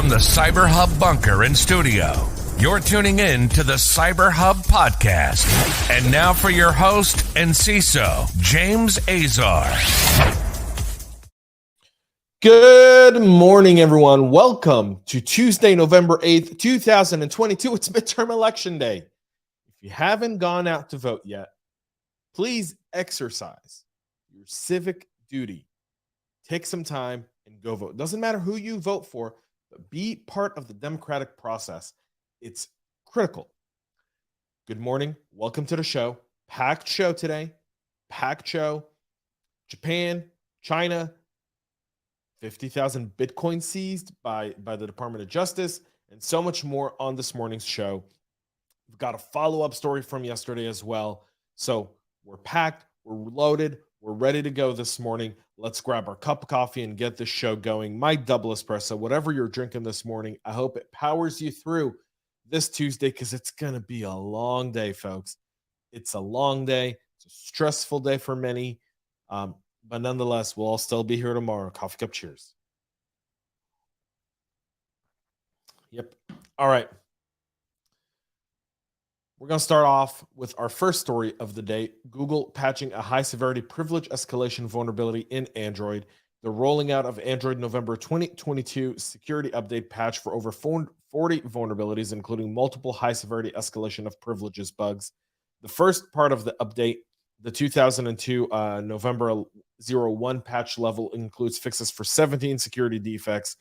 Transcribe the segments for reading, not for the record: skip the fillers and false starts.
From the CyberHub bunker and studio, you're tuning in to the CyberHub Podcast. And now for your host and CISO, James Azar. Good morning, everyone. Welcome to Tuesday, November 8th, 2022. It's midterm election day. If you haven't gone out to vote yet, please exercise your civic duty. Take some time and go vote. Doesn't matter who you vote for, but be part of the democratic process. It's critical. Good morning. Welcome to the show. Packed show today. Packed show. Japan, China, 50,000 Bitcoin seized by the Department of Justice, and so much more on this morning's show. We've got a follow-up story from yesterday as well. So we're packed, we're loaded, we're ready to go this morning. Let's grab our cup of coffee and get this show going. My double espresso, whatever you're drinking this morning, I hope it powers you through this Tuesday because it's going to be a long day, folks. It's a long day. It's a stressful day for many. But nonetheless, we'll all still be here tomorrow. Coffee cup cheers. Yep. All right. We're going to start off with our first story of the day. Google patching a high-severity privilege escalation vulnerability in Android. The rolling out of Android November 2022 security update patch for over 40 vulnerabilities, including multiple high-severity escalation of privileges bugs. The first part of the update, the 2002 November 01 patch level, includes fixes for 17 security defects,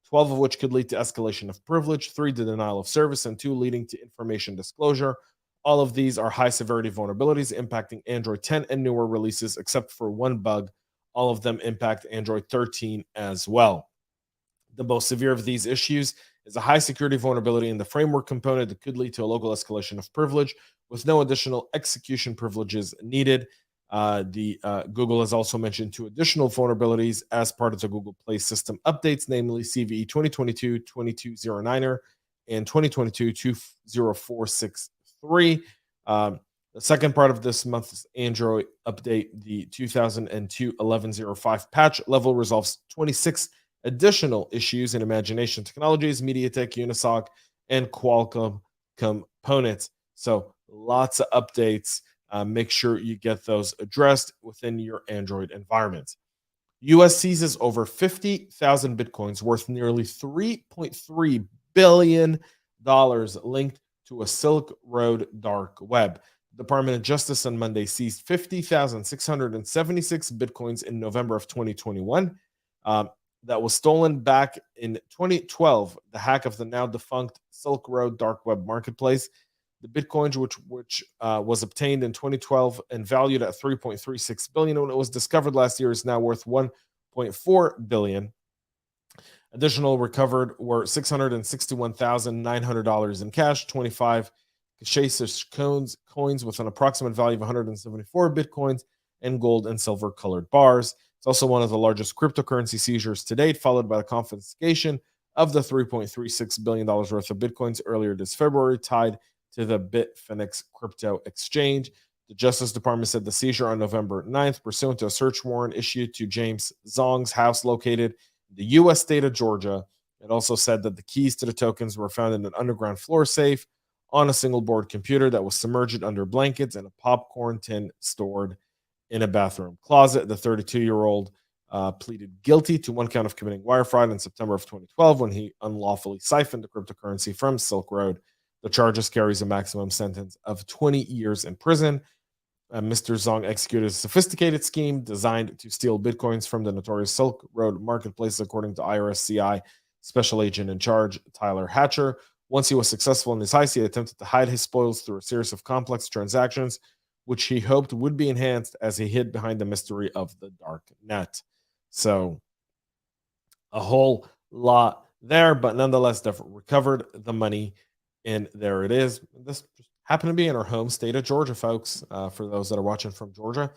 12 of which could lead to escalation of privilege, 3 to denial of service, and 2 leading to information disclosure. All of these are high-severity vulnerabilities impacting Android 10 and newer releases, except for one bug. All of them impact Android 13 as well. The most severe of these issues is a high-security vulnerability in the framework component that could lead to a local escalation of privilege with no additional execution privileges needed. Google has also mentioned 2 additional vulnerabilities as part of the Google Play system updates, namely CVE 2022-2209er and 2022-20463. The second part of this month's Android update, the 2002 11.05 patch level, resolves 26 additional issues in Imagination Technologies, MediaTek, Unisoc, and Qualcomm components. So lots of updates. Make sure you get those addressed within your Android environment. US seizes over 50,000 Bitcoins worth nearly $3.3 billion linked to a Silk Road dark web. The Department of Justice on Monday seized 50,676 Bitcoins in November of 2021. That was stolen back in 2012, the hack of the now defunct Silk Road dark web marketplace. The Bitcoin, which was obtained in 2012 and valued at $3.36 billion when it was discovered last year, is now worth $1.4 billion. Additional recovered were $661,900 in cash, 25 CISO coins with an approximate value of 174 Bitcoins, and gold and silver colored bars. It's also one of the largest cryptocurrency seizures to date, followed by the confiscation of the $3.36 billion worth of Bitcoins earlier this February, tied to the Bitfinex crypto exchange. The Justice Department said the seizure on November 9th, pursuant to a search warrant issued to James Zong's house located in the U.S. state of Georgia. It also said that the keys to the tokens were found in an underground floor safe on a single board computer that was submerged under blankets and a popcorn tin stored in a bathroom closet. The 32-year-old pleaded guilty to one count of committing wire fraud in September of 2012 when he unlawfully siphoned the cryptocurrency from Silk Road. The charges carries a maximum sentence of 20 years in prison. Mr. Zong executed a sophisticated scheme designed to steal Bitcoins from the notorious Silk Road marketplace, according to IRS CI Special Agent in Charge Tyler Hatcher. Once he was successful in his heist, he attempted to hide his spoils through a series of complex transactions, which he hoped would be enhanced as he hid behind the mystery of the dark net. So a whole lot there, but nonetheless, they've recovered the money. And there it is. This happened to be in our home state of Georgia, folks, for those that are watching from Georgia.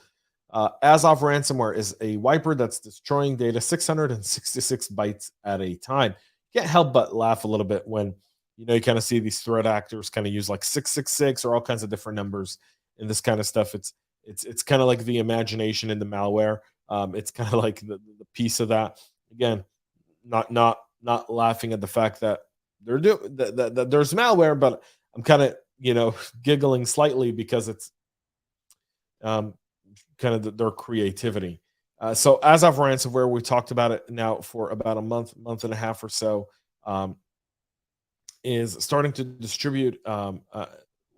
Azov Ransomware is a wiper that's destroying data 666 bytes at a time. Can't help but laugh a little bit when, you kind of see these threat actors kind of use like 666 or all kinds of different numbers in this kind of stuff. It's kind of like the imagination in the malware. It's kind of like the piece of that. Again, not not laughing at the fact that that there's malware, but I'm kind of giggling slightly because it's kind of their creativity. So Azov Ransomware, we talked about it now for about a month and a half or so, is starting to distribute,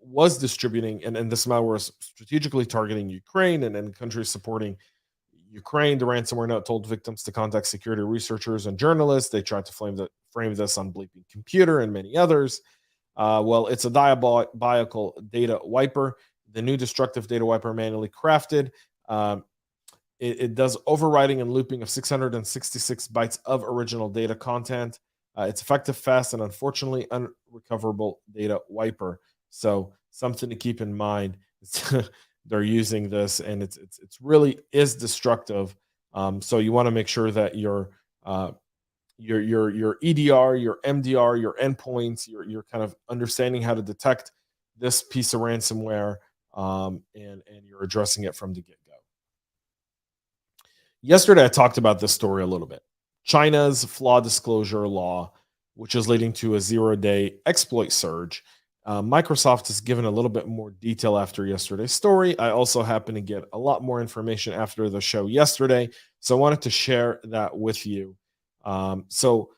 was distributing, and this malware is strategically targeting Ukraine and countries supporting Ukraine. The ransomware note told victims to contact security researchers and journalists. They tried to frame this on Bleeping Computer and many others. Well, it's a diabolical data wiper. The new destructive data wiper, manually crafted, it does overwriting and looping of 666 bytes of original data content. It's effective, fast, and unfortunately unrecoverable data wiper. So something to keep in mind. They're using this, and it's really is destructive. So you want to make sure that your EDR, your MDR, your endpoints, you're kind of understanding how to detect this piece of ransomware, and you're addressing it from the get-go. Yesterday, I talked about this story a little bit. China's Flaw disclosure law, which is leading to a zero-day exploit surge. Microsoft has given a little bit more detail after yesterday's story. I also happened to get a lot more information after the show yesterday, so I wanted to share that with you. So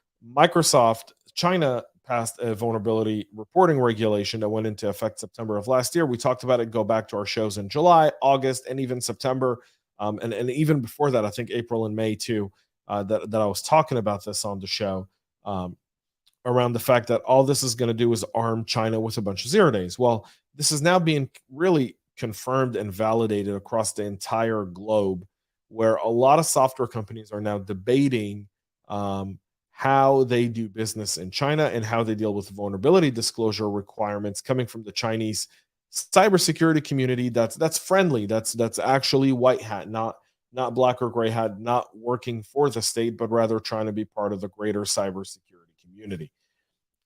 China passed a vulnerability reporting regulation that went into effect September of last year. We talked about it, go back to our shows in July, August, and even September. And even before that, I think April and May too, that I was talking about this on the show, around the fact that all this is going to do is arm China with a bunch of zero days. Well, this is now being really confirmed and validated across the entire globe, where a lot of software companies are now debating how they do business in China and how they deal with vulnerability disclosure requirements coming from the Chinese cybersecurity community that's friendly, that's actually white hat, not black or gray hat, not working for the state, but rather trying to be part of the greater cybersecurity community.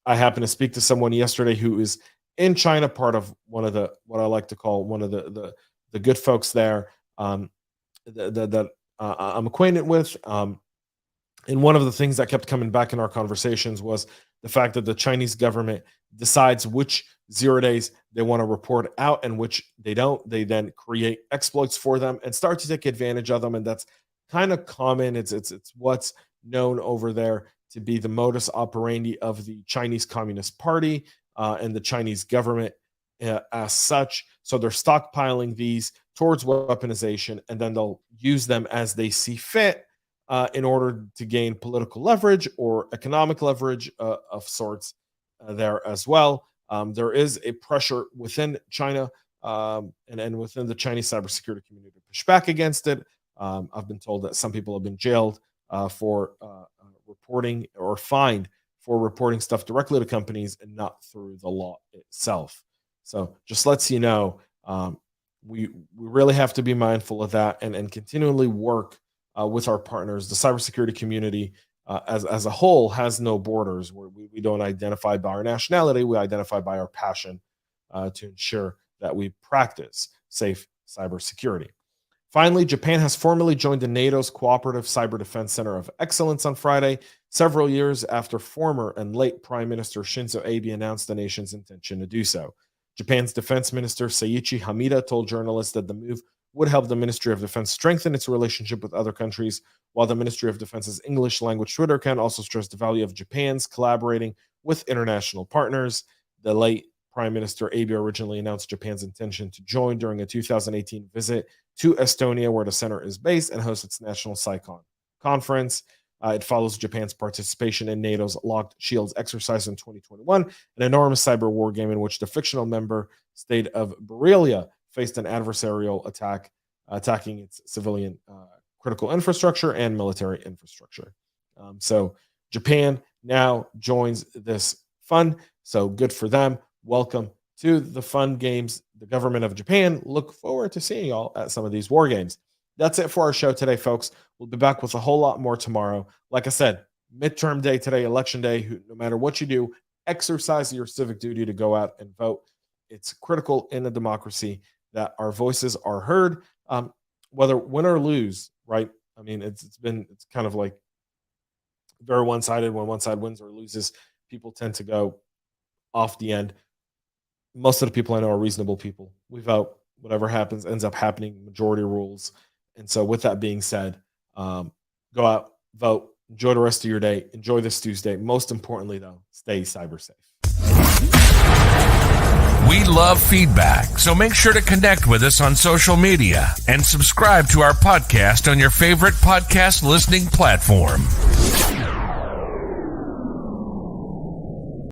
I happened to speak to someone yesterday who is in China, part of one of the, what I like to call one of the good folks there, that I'm acquainted with. And one of the things that kept coming back in our conversations was the fact that the Chinese government decides which zero days they want to report out and which they don't. They then create exploits for them and start to take advantage of them. And that's kind of common. It's what's known over there to be the modus operandi of the Chinese Communist Party and the Chinese government as such. So they're stockpiling these towards weaponization, and then they'll use them as they see fit in order to gain political leverage or economic leverage of sorts there as well. There is a pressure within China and within the Chinese cybersecurity community to push back against it. I've been told that some people have been jailed for reporting or fined for reporting stuff directly to companies and not through the law itself. So just lets you know, we really have to be mindful of that and continually work with our partners. The cybersecurity community as a whole has no borders. Where we don't identify by our nationality, we identify by our passion to ensure that we practice safe cybersecurity. Finally, Japan has formally joined the NATO's Cooperative Cyber Defense Center of Excellence on Friday, several years after former and late Prime Minister Shinzo Abe announced the nation's intention to do so. Japan's Defense Minister Seiichi Hamida told journalists that the move would help the Ministry of Defense strengthen its relationship with other countries, while the Ministry of Defense's English language Twitter account also stressed the value of Japan's collaborating with international partners. The late Prime Minister Abe originally announced Japan's intention to join during a 2018 visit to Estonia, where the center is based and hosts its National SciCon conference. It follows Japan's participation in NATO's Locked Shields exercise in 2021, an enormous cyber war game in which the fictional member state of Berelia faced an adversarial attack, attacking its civilian critical infrastructure and military infrastructure. So Japan now joins this fun. So good for them. Welcome to the fun games. The government of Japan. Look forward to seeing y'all at some of these war games. That's it for our show today, folks. We'll be back with a whole lot more tomorrow. Like I said, midterm day today, election day. No matter what you do, exercise your civic duty to go out and vote. It's critical in a democracy that our voices are heard, whether win or lose, right? I mean, it's kind of like very one-sided. When one side wins or loses, people tend to go off the end. Most of the people I know are reasonable people. We vote. Whatever happens ends up happening. Majority rules. And so with that being said, go out, vote, enjoy the rest of your day. Enjoy this Tuesday. Most importantly, though, stay cyber safe. We love feedback, so make sure to connect with us on social media and subscribe to our podcast on your favorite podcast listening platform.